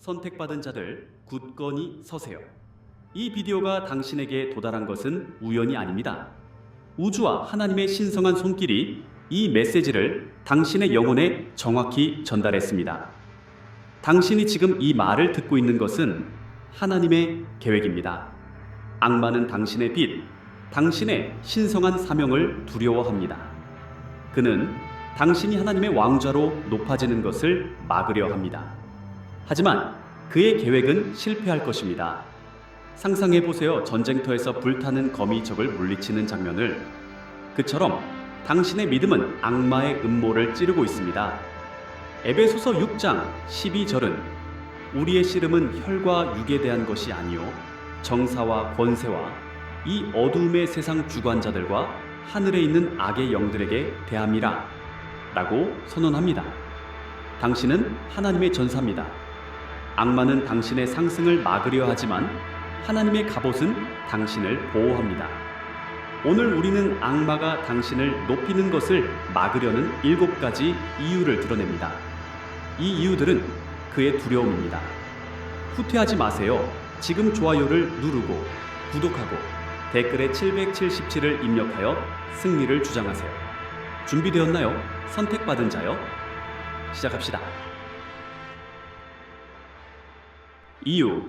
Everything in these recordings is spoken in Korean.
선택받은 자들 굳건히 서세요. 이 비디오가 당신에게 도달한 것은 우연이 아닙니다. 우주와 하나님의 신성한 손길이 이 메시지를 당신의 영혼에 정확히 전달했습니다. 당신이 지금 이 말을 듣고 있는 것은 하나님의 계획입니다. 악마는 당신의 빛, 당신의 신성한 사명을 두려워합니다. 그는 당신이 하나님의 왕좌로 높아지는 것을 막으려 합니다. 하지만 그의 계획은 실패할 것입니다. 상상해보세요. 전쟁터에서 불타는 거미 적을 물리치는 장면을. 그처럼 당신의 믿음은 악마의 음모를 찌르고 있습니다. 에베소서 6장 12절은 우리의 씨름은 혈과 육에 대한 것이 아니요 정사와 권세와 이 어두움의 세상 주관자들과 하늘에 있는 악의 영들에게 대함이라 라고 선언합니다. 당신은 하나님의 전사입니다. 악마는 당신의 상승을 막으려 하지만 하나님의 갑옷은 당신을 보호합니다. 오늘 우리는 악마가 당신을 높이는 것을 막으려는 7가지 이유를 드러냅니다. 이 이유들은 그의 두려움입니다. 후퇴하지 마세요. 지금 좋아요를 누르고 구독하고 댓글에 777을 입력하여 승리를 주장하세요. 준비되었나요? 선택받은 자요? 시작합시다. 이유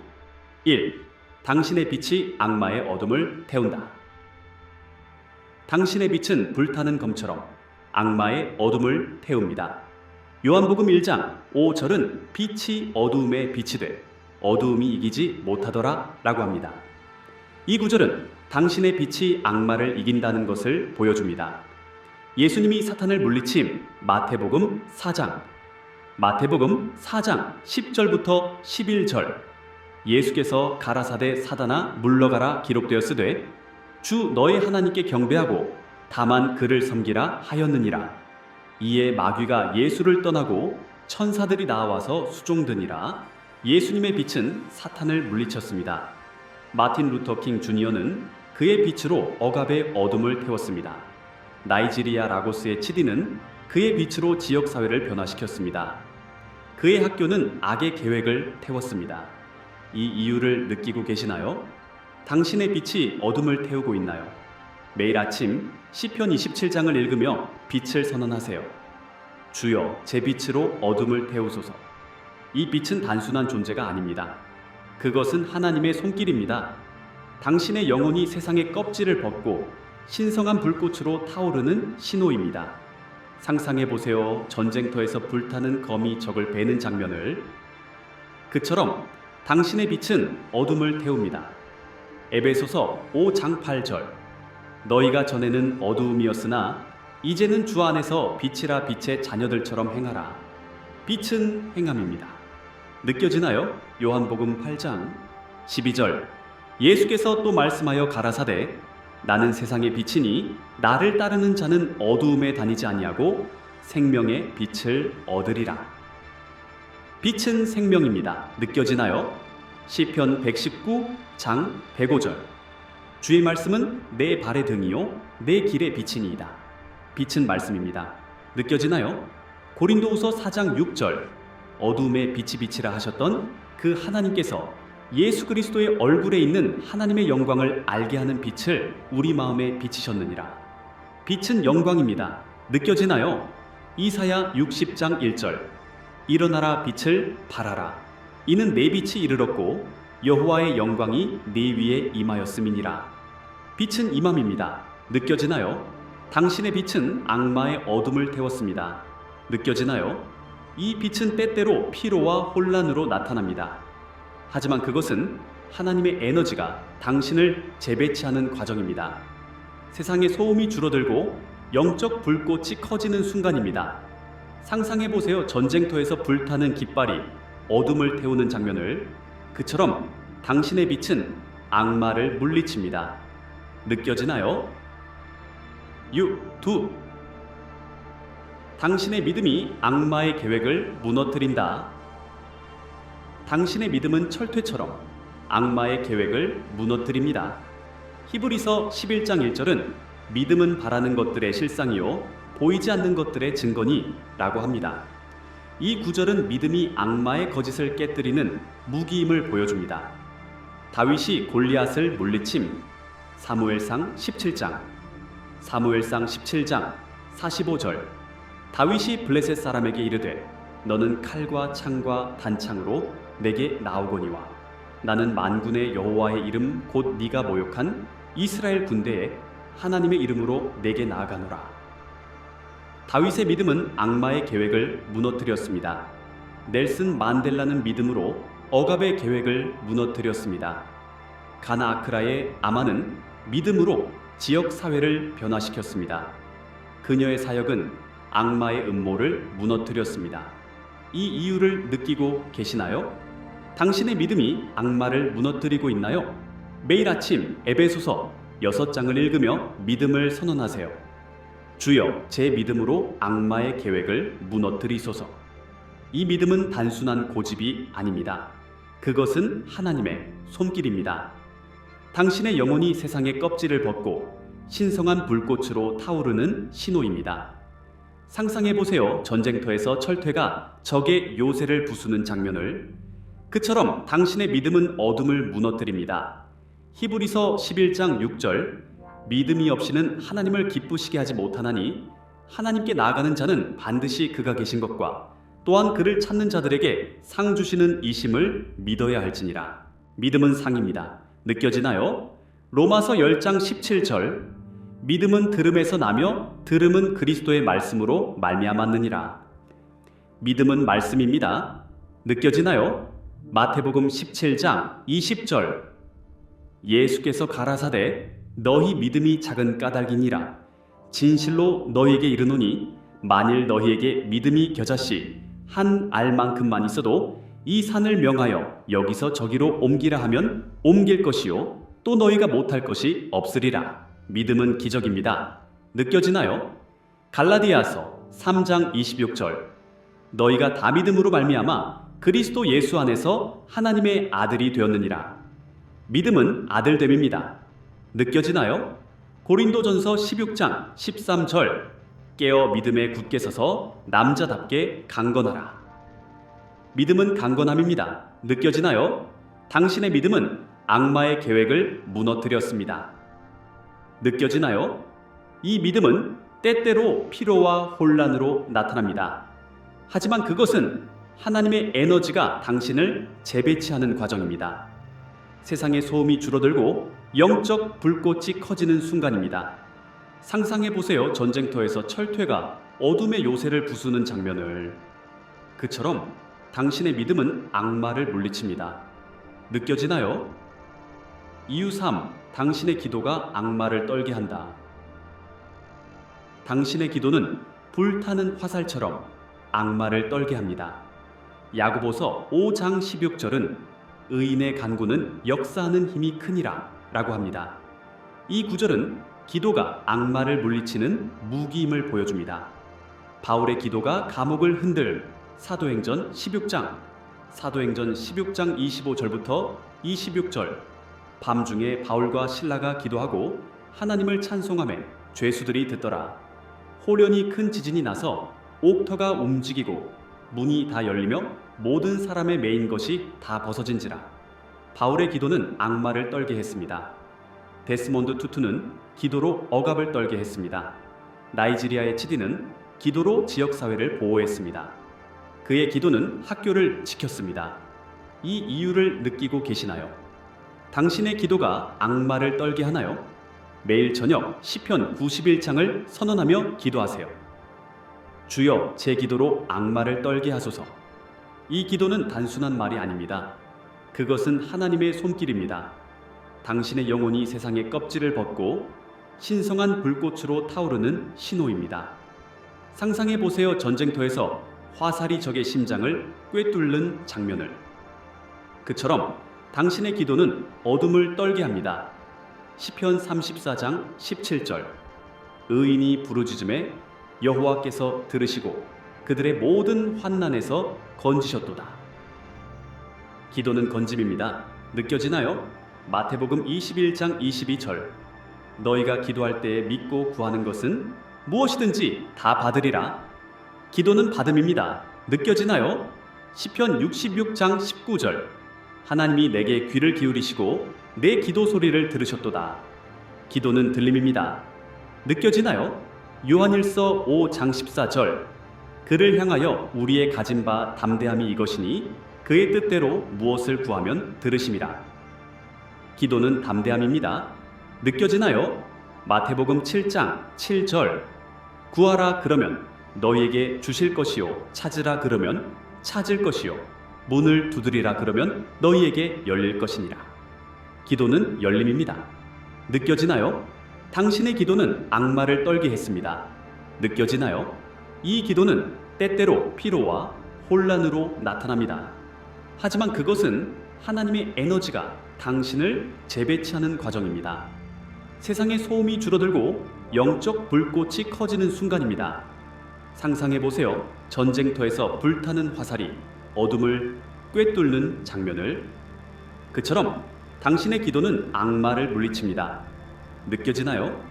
1. 당신의 빛이 악마의 어둠을 태운다. 당신의 빛은 불타는 검처럼 악마의 어둠을 태웁니다. 요한복음 1장 5절은 빛이 어두움에 빛이 돼 어두움이 이기지 못하더라 라고 합니다. 이 구절은 당신의 빛이 악마를 이긴다는 것을 보여줍니다. 예수님이 사탄을 물리침 마태복음 4장 10절부터 11절 예수께서 가라사대 사단아 물러가라 기록되었으되 주 너의 하나님께 경배하고 다만 그를 섬기라 하였느니라. 이에 마귀가 예수를 떠나고 천사들이 나와서 수종드니라. 예수님의 빛은 사탄을 물리쳤습니다. 마틴 루터 킹 주니어는 그의 빛으로 억압의 어둠을 태웠습니다. 나이지리아 라고스의 치디는 그의 빛으로 지역사회를 변화시켰습니다. 그의 학교는 악의 계획을 태웠습니다. 이 이유를 느끼고 계시나요? 당신의 빛이 어둠을 태우고 있나요? 매일 아침 시편 27장을 읽으며 빛을 선언하세요. 주여 제 빛으로 어둠을 태우소서. 이 빛은 단순한 존재가 아닙니다. 그것은 하나님의 손길입니다. 당신의 영혼이 세상의 껍질을 벗고 신성한 불꽃으로 타오르는 신호입니다. 상상해보세요. 전쟁터에서 불타는 거미 적을 베는 장면을. 그처럼 당신의 빛은 어둠을 태웁니다. 에베소서 5장 8절 너희가 전에는 어두움이었으나 이제는 주 안에서 빛이라 빛의 자녀들처럼 행하라. 빛은 행함입니다. 느껴지나요? 요한복음 8장 12절 예수께서 또 말씀하여 가라사대 나는 세상의 빛이니 나를 따르는 자는 어두움에 다니지 아니하고 생명의 빛을 얻으리라. 빛은 생명입니다. 느껴지나요? 시편 119장 105절 주의 말씀은 내 발의 등이요 내 길의 빛이니이다. 빛은 말씀입니다. 느껴지나요? 고린도후서 4장 6절 어두움에 빛이 비치라 하셨던 그 하나님께서 예수 그리스도의 얼굴에 있는 하나님의 영광을 알게 하는 빛을 우리 마음에 비치셨느니라. 빛은 영광입니다. 느껴지나요? 이사야 60장 1절 일어나라 빛을 발하라. 이는 내 빛이 이르렀고 여호와의 영광이 네 위에 임하였음이니라. 빛은 임함입니다. 느껴지나요? 당신의 빛은 악마의 어둠을 태웠습니다. 느껴지나요? 이 빛은 때때로 피로와 혼란으로 나타납니다. 하지만 그것은 하나님의 에너지가 당신을 재배치하는 과정입니다. 세상의 소음이 줄어들고 영적 불꽃이 커지는 순간입니다. 상상해보세요. 전쟁터에서 불타는 깃발이 어둠을 태우는 장면을. 그처럼 당신의 빛은 악마를 물리칩니다. 느껴지나요? 2. 당신의 믿음이 악마의 계획을 무너뜨린다. 당신의 믿음은 철퇴처럼 악마의 계획을 무너뜨립니다. 히브리서 11장 1절은 믿음은 바라는 것들의 실상이요 보이지 않는 것들의 증거니 라고 합니다. 이 구절은 믿음이 악마의 거짓을 깨뜨리는 무기임을 보여줍니다. 다윗이 골리앗을 물리침 사무엘상 17장 45절 다윗이 블레셋 사람에게 이르되 너는 칼과 창과 단창으로 내게 나오거니와 나는 만군의 여호와의 이름 곧 네가 모욕한 이스라엘 군대에 하나님의 이름으로 내게 나아가노라. 다윗의 믿음은 악마의 계획을 무너뜨렸습니다. 넬슨 만델라는 믿음으로 억압의 계획을 무너뜨렸습니다. 가나 아크라의 아마는 믿음으로 지역 사회를 변화시켰습니다. 그녀의 사역은 악마의 음모를 무너뜨렸습니다. 이 이유를 느끼고 계시나요? 당신의 믿음이 악마를 무너뜨리고 있나요? 매일 아침 에베소서 6장을 읽으며 믿음을 선언하세요. 주여, 제 믿음으로 악마의 계획을 무너뜨리소서. 이 믿음은 단순한 고집이 아닙니다. 그것은 하나님의 손길입니다. 당신의 영혼이 세상의 껍질을 벗고 신성한 불꽃으로 타오르는 신호입니다. 상상해보세요. 전쟁터에서 철퇴가 적의 요새를 부수는 장면을. 그처럼 당신의 믿음은 어둠을 무너뜨립니다. 히브리서 11장 6절 믿음이 없이는 하나님을 기쁘시게 하지 못하나니 하나님께 나아가는 자는 반드시 그가 계신 것과 또한 그를 찾는 자들에게 상 주시는 이심을 믿어야 할지니라. 믿음은 상입니다. 느껴지나요? 로마서 10장 17절 믿음은 들음에서 나며 들음은 그리스도의 말씀으로 말미암았느니라. 믿음은 말씀입니다. 느껴지나요? 마태복음 17장 20절 예수께서 가라사대 너희 믿음이 작은 까닭이니라. 진실로 너희에게 이르노니 만일 너희에게 믿음이 겨자씨 한 알만큼만 있어도 이 산을 명하여 여기서 저기로 옮기라 하면 옮길 것이요 또 너희가 못할 것이 없으리라. 믿음은 기적입니다. 느껴지나요? 갈라디아서 3장 26절 너희가 다 믿음으로 말미암아 그리스도 예수 안에서 하나님의 아들이 되었느니라. 믿음은 아들됨입니다. 느껴지나요? 고린도전서 16장 13절 깨어 믿음에 굳게 서서 남자답게 강건하라. 믿음은 강건함입니다. 느껴지나요? 당신의 믿음은 악마의 계획을 무너뜨렸습니다. 느껴지나요? 이 믿음은 때때로 피로와 혼란으로 나타납니다. 하지만 그것은 하나님의 에너지가 당신을 재배치하는 과정입니다. 세상의 소음이 줄어들고 영적 불꽃이 커지는 순간입니다. 상상해보세요. 전쟁터에서 철퇴가 어둠의 요새를 부수는 장면을. 그처럼 당신의 믿음은 악마를 물리칩니다. 느껴지나요? 이유 3. 당신의 기도가 악마를 떨게 한다. 당신의 기도는 불타는 화살처럼 악마를 떨게 합니다. 야고보서 5장 16절은 의인의 간구는 역사하는 힘이 크니라 라고 합니다. 이 구절은 기도가 악마를 물리치는 무기임을 보여줍니다. 바울의 기도가 감옥을 흔들 사도행전 16장 25절부터 26절 밤중에 바울과 실라가 기도하고 하나님을 찬송하며 죄수들이 듣더라. 호련히 큰 지진이 나서 옥터가 움직이고 문이 다 열리며 모든 사람의 매인 것이 다 벗어진지라. 바울의 기도는 악마를 떨게 했습니다. 데스몬드 투투는 기도로 억압을 떨게 했습니다. 나이지리아의 치디는 기도로 지역사회를 보호했습니다. 그의 기도는 학교를 지켰습니다. 이 이유를 느끼고 계시나요? 당신의 기도가 악마를 떨게 하나요? 매일 저녁 시편 91장을 선언하며 기도하세요. 주여, 제 기도로 악마를 떨게 하소서. 이 기도는 단순한 말이 아닙니다. 그것은 하나님의 손길입니다. 당신의 영혼이 세상의 껍질을 벗고 신성한 불꽃으로 타오르는 신호입니다. 상상해보세요. 전쟁터에서 화살이 적의 심장을 꿰뚫는 장면을. 그처럼 당신의 기도는 어둠을 떨게 합니다. 시편 34장 17절 의인이 부르짖음에 여호와께서 들으시고 그들의 모든 환난에서 건지셨도다. 기도는 건짐입니다. 느껴지나요? 마태복음 21장 22절 너희가 기도할 때에 믿고 구하는 것은 무엇이든지 다 받으리라. 기도는 받음입니다. 느껴지나요? 시편 66장 19절. 하나님이 내게 귀를 기울이시고 내 기도 소리를 들으셨도다. 기도는 들림입니다. 느껴지나요? 요한일서 5장 14절. 그를 향하여 우리의 가진 바 담대함이 이것이니 그의 뜻대로 무엇을 구하면 들으심이라. 기도는 담대함입니다. 느껴지나요? 마태복음 7장 7절. 구하라 그러면 너희에게 주실 것이요, 찾으라 그러면 찾을 것이요, 문을 두드리라 그러면 너희에게 열릴 것이니라. 기도는 열림입니다. 느껴지나요? 당신의 기도는 악마를 떨게 했습니다. 느껴지나요? 이 기도는 때때로 피로와 혼란으로 나타납니다. 하지만 그것은 하나님의 에너지가 당신을 재배치하는 과정입니다. 세상의 소음이 줄어들고 영적 불꽃이 커지는 순간입니다. 상상해 보세요. 전쟁터에서 불타는 화살이 어둠을 꿰뚫는 장면을. 그처럼 당신의 기도는 악마를 물리칩니다. 느껴지나요?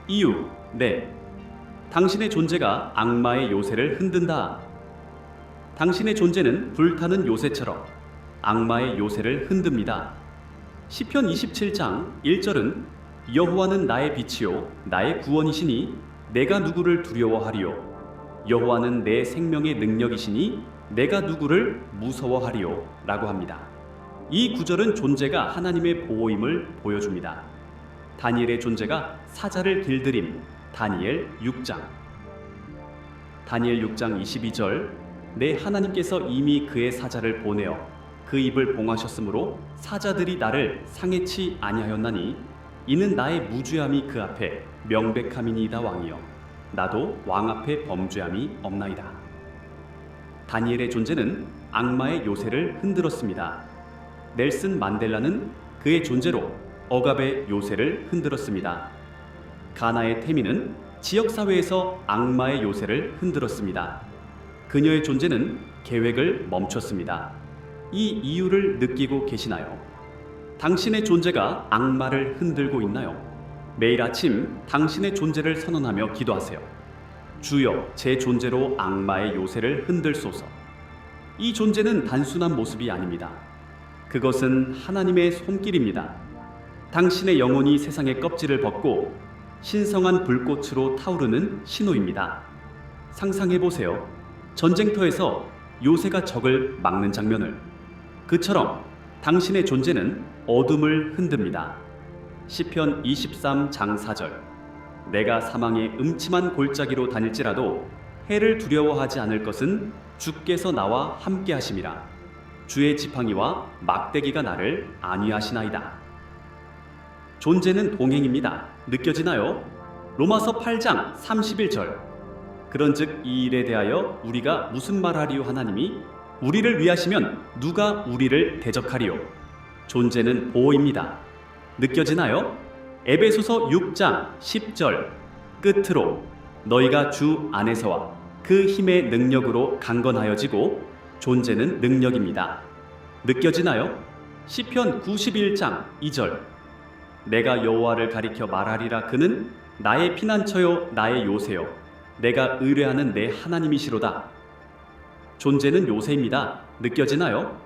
이유, 네. 당신의 존재가 악마의 요새를 흔든다. 당신의 존재는 불타는 요새처럼 악마의 요새를 흔듭니다. 시편 27장 1절은 여호와는 나의 빛이요 나의 구원이시니 내가 누구를 두려워하리요. 여호와는 내 생명의 능력이시니 내가 누구를 무서워하리요 라고 합니다. 이 구절은 존재가 하나님의 보호임을 보여줍니다. 다니엘의 존재가 사자를 길들임. 다니엘 6장. 다니엘 6장 22절. 내 하나님께서 이미 그의 사자를 보내어 그 입을 봉하셨으므로 사자들이 나를 상해치 아니하였나니 이는 나의 무죄함이 그 앞에 명백함이니이다. 왕이여 나도 왕 앞에 범죄함이 없나이다. 다니엘의 존재는 악마의 요새를 흔들었습니다. 넬슨 만델라는 그의 존재로 억압의 요새를 흔들었습니다. 가나의 태민은 지역사회에서 악마의 요새를 흔들었습니다. 그녀의 존재는 계획을 멈췄습니다. 이 이유를 느끼고 계시나요? 당신의 존재가 악마를 흔들고 있나요? 매일 아침 당신의 존재를 선언하며 기도하세요. 주여, 제 존재로 악마의 요새를 흔들소서. 이 존재는 단순한 모습이 아닙니다. 그것은 하나님의 손길입니다. 당신의 영혼이 세상의 껍질을 벗고 신성한 불꽃으로 타오르는 신호입니다. 상상해보세요. 전쟁터에서 요새가 적을 막는 장면을. 그처럼 당신의 존재는 어둠을 흔듭니다. 시편 23장 4절. 내가 사망의 음침한 골짜기로 다닐지라도 해를 두려워하지 않을 것은 주께서 나와 함께 하심이라. 주의 지팡이와 막대기가 나를 안위하시나이다. 존재는 동행입니다. 느껴지나요? 로마서 8장 31절. 그런즉 이 일에 대하여 우리가 무슨 말하리요? 하나님이 우리를 위하시면 누가 우리를 대적하리요? 존재는 보호입니다. 느껴지나요? 에베소서 6장 10절. 끝으로 너희가 주 안에서와 그 힘의 능력으로 강건하여지고. 존재는 능력입니다. 느껴지나요? 시편 91장 2절. 내가 여호와를 가리켜 말하리라. 그는 나의 피난처요 나의 요새요 내가 의뢰하는 내 하나님이시로다. 존재는 요새입니다. 느껴지나요?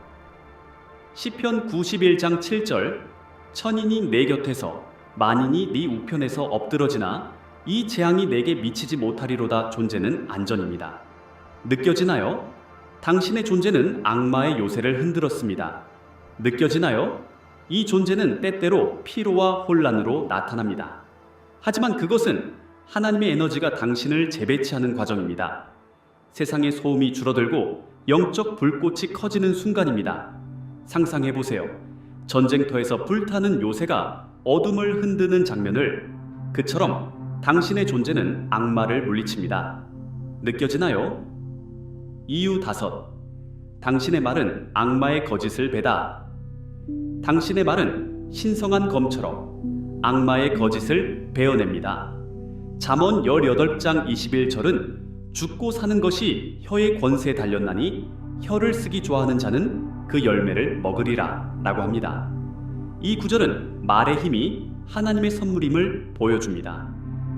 시편 91장 7절. 천인이 내 곁에서 만인이 네 우편에서 엎드러지나 이 재앙이 내게 미치지 못하리로다. 존재는 안전입니다. 느껴지나요? 당신의 존재는 악마의 요새를 흔들었습니다. 느껴지나요? 이 존재는 때때로 피로와 혼란으로 나타납니다. 하지만 그것은 하나님의 에너지가 당신을 재배치하는 과정입니다. 세상의 소음이 줄어들고 영적 불꽃이 커지는 순간입니다. 상상해보세요. 전쟁터에서 불타는 요새가 어둠을 흔드는 장면을. 그처럼 당신의 존재는 악마를 물리칩니다. 느껴지나요? 이유 5. 당신의 말은 악마의 거짓을 베다. 당신의 말은 신성한 검처럼 악마의 거짓을 베어냅니다. 잠언 18장 21절은 죽고 사는 것이 혀의 권세에 달렸나니 혀를 쓰기 좋아하는 자는 그 열매를 먹으리라 라고 합니다. 이 구절은 말의 힘이 하나님의 선물임을 보여줍니다.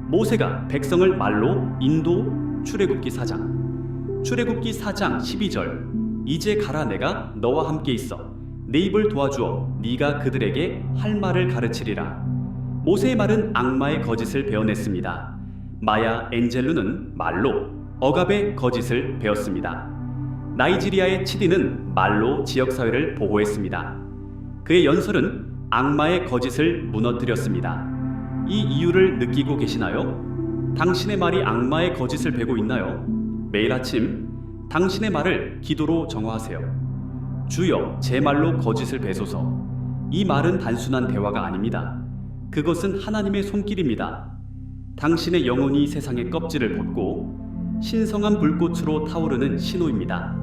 모세가 백성을 말로 인도 출애굽기 4장. 출애굽기 4장 12절 이제 가라 내가 너와 함께 있어 내 입을 도와주어 네가 그들에게 할 말을 가르치리라. 모세의 말은 악마의 거짓을 베어냈습니다. 마야 엔젤루는 말로, 억압의 거짓을 베었습니다. 나이지리아의 치디는 말로 지역사회를 보호했습니다. 그의 연설은 악마의 거짓을 무너뜨렸습니다. 이 이유를 느끼고 계시나요? 당신의 말이 악마의 거짓을 베고 있나요? 매일 아침 당신의 말을 기도로 정화하세요. 주여, 제 말로 거짓을 베소서. 이 말은 단순한 대화가 아닙니다. 그것은 하나님의 손길입니다. 당신의 영혼이 세상의 껍질을 벗고 신성한 불꽃으로 타오르는 신호입니다.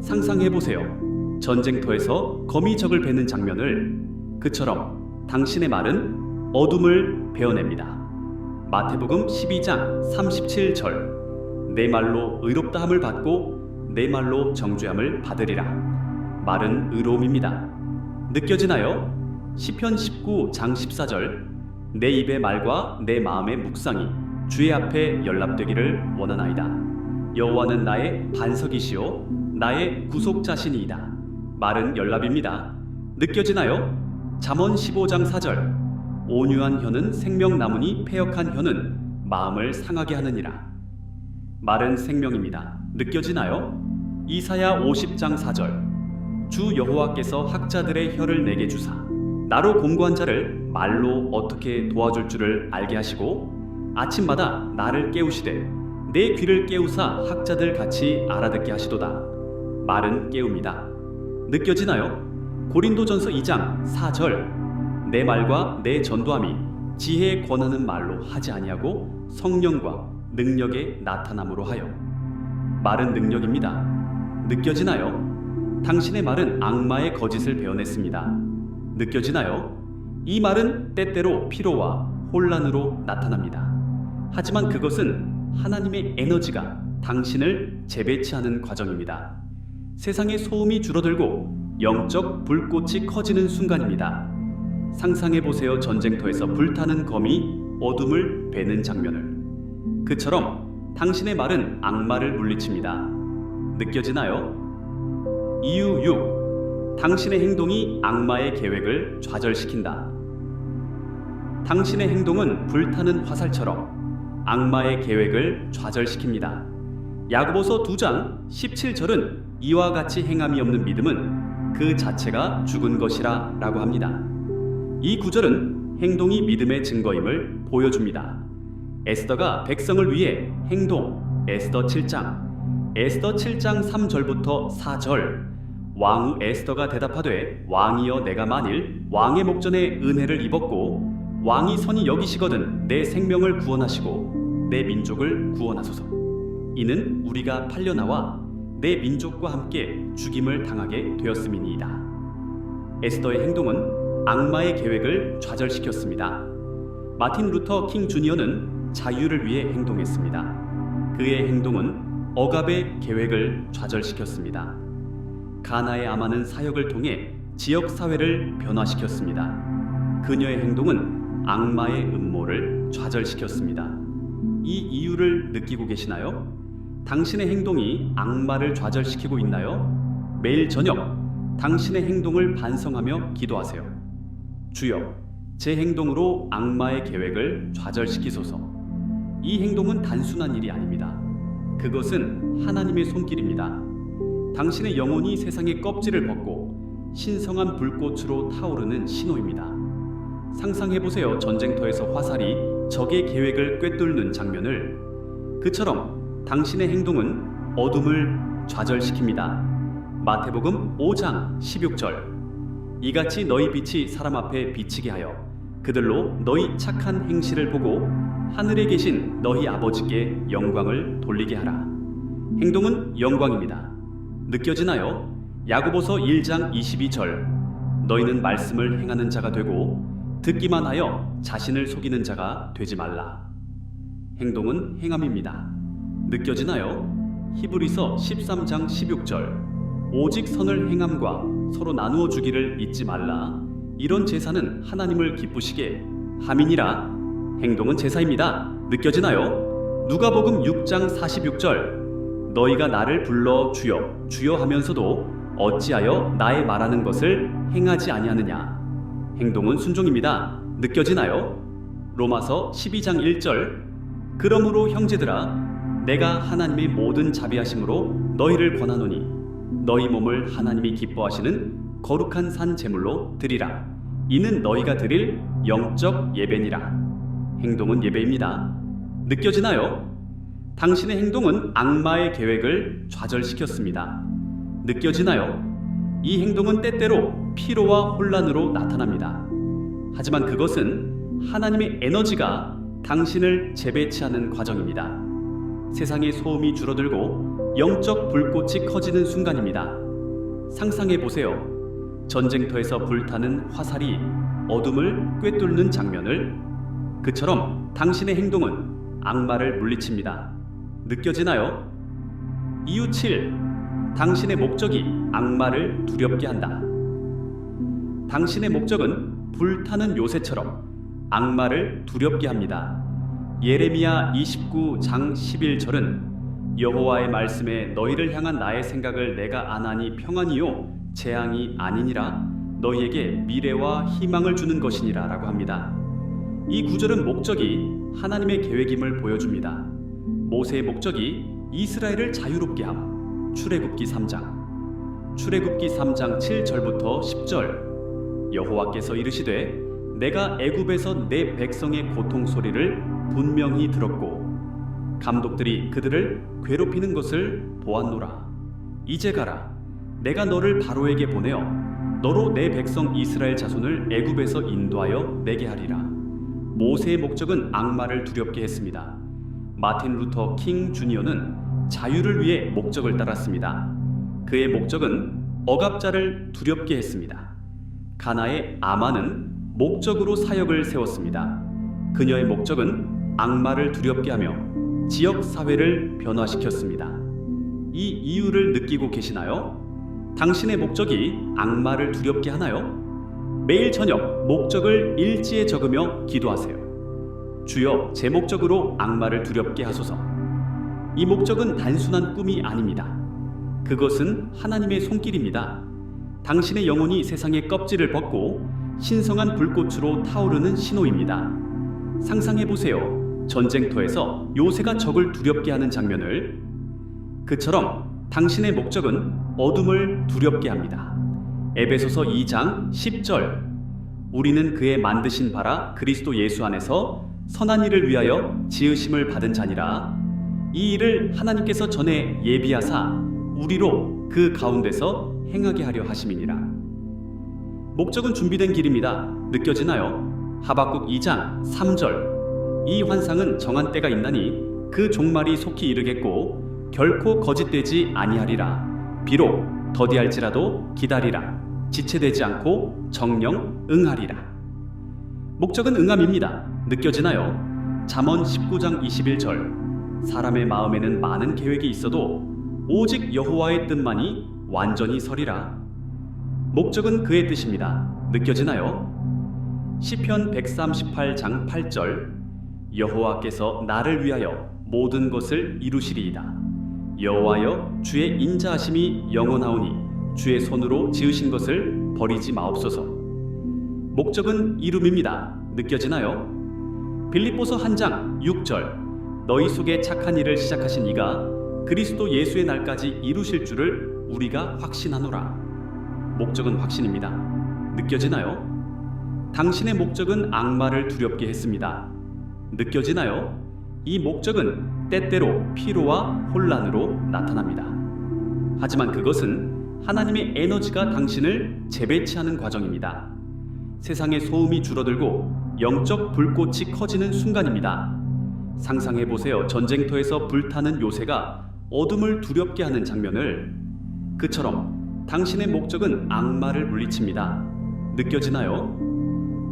상상해보세요. 전쟁터에서 거미 적을 베는 장면을. 그처럼 당신의 말은 어둠을 베어냅니다. 마태복음 12장 37절 내 말로 의롭다함을 받고 내 말로 정죄함을 받으리라. 말은 의로움입니다. 느껴지나요? 시편 19장 14절 내 입의 말과 내 마음의 묵상이 주의 앞에 연락되기를 원하나이다. 여호와는 나의 반석이시요 나의 구속자시니이다. 말은 연락입니다. 느껴지나요? 잠언 15장 4절 온유한 혀는 생명나무니 패역한 혀는 마음을 상하게 하느니라. 말은 생명입니다. 느껴지나요? 이사야 50장 4절 주 여호와께서 학자들의 혀를 내게 주사 나로 공고한 자를 말로 어떻게 도와줄 줄을 알게 하시고 아침마다 나를 깨우시되 내 귀를 깨우사 학자들 같이 알아듣게 하시도다. 말은 깨웁니다. 느껴지나요? 고린도전서 2장 4절 내 말과 내 전도함이 지혜에 권하는 말로 하지 아니하고 성령과 능력에 나타남으로 하여. 말은 능력입니다. 느껴지나요? 당신의 말은 악마의 거짓을 베어냈습니다. 느껴지나요? 이 말은 때때로 피로와 혼란으로 나타납니다. 하지만 그것은 하나님의 에너지가 당신을 재배치하는 과정입니다. 세상의 소음이 줄어들고 영적 불꽃이 커지는 순간입니다. 상상해보세요. 전쟁터에서 불타는 검이 어둠을 베는 장면을. 그처럼 당신의 말은 악마를 물리칩니다. 느껴지나요? 이유 6. 당신의 행동이 악마의 계획을 좌절시킨다. 당신의 행동은 불타는 화살처럼 악마의 계획을 좌절시킵니다. 야고보서 2장 17절은 이와 같이 행함이 없는 믿음은 그 자체가 죽은 것이라 라고 합니다. 이 구절은 행동이 믿음의 증거임을 보여줍니다. 에스더가 백성을 위해 행동, 에스더 7장 3절부터 4절 왕후 에스더가 대답하되 왕이여 내가 만일 왕의 목전에 은혜를 입었고 왕이 선히 여기시거든 내 생명을 구원하시고 내 민족을 구원하소서. 이는 우리가 팔려나와 내 민족과 함께 죽임을 당하게 되었음이니이다. 에스더의 행동은 악마의 계획을 좌절시켰습니다. 마틴 루터 킹 주니어는 자유를 위해 행동했습니다. 그의 행동은 억압의 계획을 좌절시켰습니다. 가나의 아마는 사역을 통해 지역사회를 변화시켰습니다. 그녀의 행동은 악마의 음모를 좌절시켰습니다. 이 이유를 느끼고 계시나요? 당신의 행동이 악마를 좌절시키고 있나요? 매일 저녁 당신의 행동을 반성하며 기도하세요. 주여, 제 행동으로 악마의 계획을 좌절시키소서. 이 행동은 단순한 일이 아닙니다. 그것은 하나님의 손길입니다. 당신의 영혼이 세상의 껍질을 벗고 신성한 불꽃으로 타오르는 신호입니다. 상상해보세요. 전쟁터에서 화살이 적의 계획을 꿰뚫는 장면을. 그처럼 당신의 행동은 어둠을 좌절시킵니다. 마태복음 5장 16절 이같이 너희 빛이 사람 앞에 비치게 하여 그들로 너희 착한 행실을 보고 하늘에 계신 너희 아버지께 영광을 돌리게 하라. 행동은 영광입니다. 느껴지나요? 야고보서 1장 22절 너희는 말씀을 행하는 자가 되고 듣기만 하여 자신을 속이는 자가 되지 말라. 행동은 행함입니다. 느껴지나요? 히브리서 13장 16절 오직 선을 행함과 서로 나누어 주기를 잊지 말라. 이런 제사는 하나님을 기쁘시게 함이니라. 행동은 제사입니다. 느껴지나요? 누가복음 6장 46절 너희가 나를 불러 주여 주여 하면서도 어찌하여 나의 말하는 것을 행하지 아니하느냐. 행동은 순종입니다. 느껴지나요? 로마서 12장 1절. 그러므로 형제들아, 내가 하나님의 모든 자비하심으로 너희를 권하노니 너희 몸을 하나님이 기뻐하시는 거룩한 산 제물로 드리라. 이는 너희가 드릴 영적 예배니라. 행동은 예배입니다. 느껴지나요? 당신의 행동은 악마의 계획을 좌절시켰습니다. 느껴지나요? 이 행동은 때때로 피로와 혼란으로 나타납니다. 하지만 그것은 하나님의 에너지가 당신을 재배치하는 과정입니다. 세상의 소음이 줄어들고 영적 불꽃이 커지는 순간입니다. 상상해 보세요. 전쟁터에서 불타는 화살이 어둠을 꿰뚫는 장면을. 그처럼 당신의 행동은 악마를 물리칩니다. 느껴지나요? 이유 7. 당신의 목적이 악마를 두렵게 한다. 당신의 목적은 불타는 요새처럼 악마를 두렵게 합니다. 예레미야 29장 11절은 여호와의 말씀에 너희를 향한 나의 생각을 내가 아나니 평안이요 재앙이 아니니라, 너희에게 미래와 희망을 주는 것이니라 라고 합니다. 이 구절은 목적이 하나님의 계획임을 보여줍니다. 모세의 목적이 이스라엘을 자유롭게 함. 출애굽기 3장. 출애굽기 3장 7절부터 10절. 여호와께서 이르시되 내가 애굽에서 내 백성의 고통 소리를 분명히 들었고 감독들이 그들을 괴롭히는 것을 보았노라. 이제 가라. 내가 너를 바로에게 보내어 너로 내 백성 이스라엘 자손을 애굽에서 인도하여 내게 하리라. 모세의 목적은 악마를 두렵게 했습니다. 마틴 루터 킹 주니어는 자유를 위해 목적을 따랐습니다. 그의 목적은 억압자를 두렵게 했습니다. 가나의 아만은 목적으로 사역을 세웠습니다. 그녀의 목적은 악마를 두렵게 하며 지역 사회를 변화시켰습니다. 이 이유를 느끼고 계시나요? 당신의 목적이 악마를 두렵게 하나요? 매일 저녁 목적을 일지에 적으며 기도하세요. 주여, 제 목적으로 악마를 두렵게 하소서. 이 목적은 단순한 꿈이 아닙니다. 그것은 하나님의 손길입니다. 당신의 영혼이 세상의 껍질을 벗고 신성한 불꽃으로 타오르는 신호입니다. 상상해보세요. 전쟁터에서 요새가 적을 두렵게 하는 장면을. 그처럼 당신의 목적은 어둠을 두렵게 합니다. 에베소서 2장 10절. 우리는 그의 만드신 바라 그리스도 예수 안에서 선한 일을 위하여 지으심을 받은 자니라. 이 일을 하나님께서 전에 예비하사 우리로 그 가운데서 행하게 하려 하심이니라. 목적은 준비된 길입니다. 느껴지나요? 하박국 2장 3절. 이 환상은 정한 때가 있나니 그 종말이 속히 이르겠고 결코 거짓되지 아니하리라. 비록 더디할지라도 기다리라. 지체되지 않고 정령 응하리라. 목적은 응함입니다. 느껴지나요? 잠언 19장 21절. 사람의 마음에는 많은 계획이 있어도 오직 여호와의 뜻만이 완전히 서리라. 목적은 그의 뜻입니다. 느껴지나요? 시편 138장 8절. 여호와께서 나를 위하여 모든 것을 이루시리이다. 여호와여, 주의 인자하심이 영원하오니 주의 손으로 지으신 것을 버리지 마옵소서. 목적은 이룸입니다. 느껴지나요? 빌립보서 1장 6절. 너희 속에 착한 일을 시작하신 이가 그리스도 예수의 날까지 이루실 줄을 우리가 확신하노라. 목적은 확신입니다. 느껴지나요? 당신의 목적은 악마를 두렵게 했습니다. 느껴지나요? 이 목적은 때때로 피로와 혼란으로 나타납니다. 하지만 그것은 하나님의 에너지가 당신을 재배치하는 과정입니다. 세상의 소음이 줄어들고 영적 불꽃이 커지는 순간입니다. 상상해보세요. 전쟁터에서 불타는 요새가 어둠을 두렵게 하는 장면을. 그처럼 당신의 목적은 악마를 물리칩니다. 느껴지나요?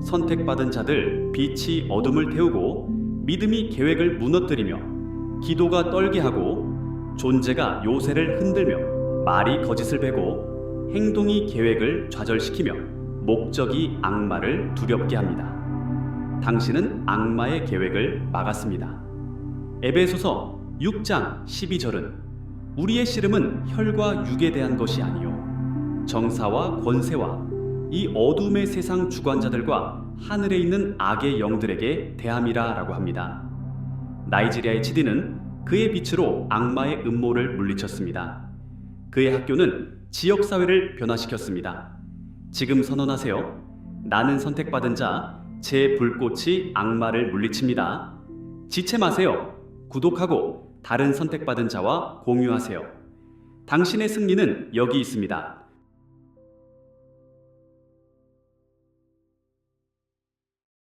선택받은 자들, 빛이 어둠을 태우고 믿음이 계획을 무너뜨리며 기도가 떨게 하고 존재가 요새를 흔들며 말이 거짓을 베고 행동이 계획을 좌절시키며 목적이 악마를 두렵게 합니다. 당신은 악마의 계획을 막았습니다. 에베소서 6장 12절은 우리의 씨름은 혈과 육에 대한 것이 아니요 정사와 권세와 이 어둠의 세상 주관자들과 하늘에 있는 악의 영들에게 대함이라라고 합니다. 나이지리아의 치디는 그의 빛으로 악마의 음모를 물리쳤습니다. 그의 학교는 지역사회를 변화시켰습니다. 지금 선언하세요. 나는 선택받은 자, 제 불꽃이 악마를 물리칩니다. 지체 마세요. 구독하고 다른 선택받은 자와 공유하세요. 당신의 승리는 여기 있습니다.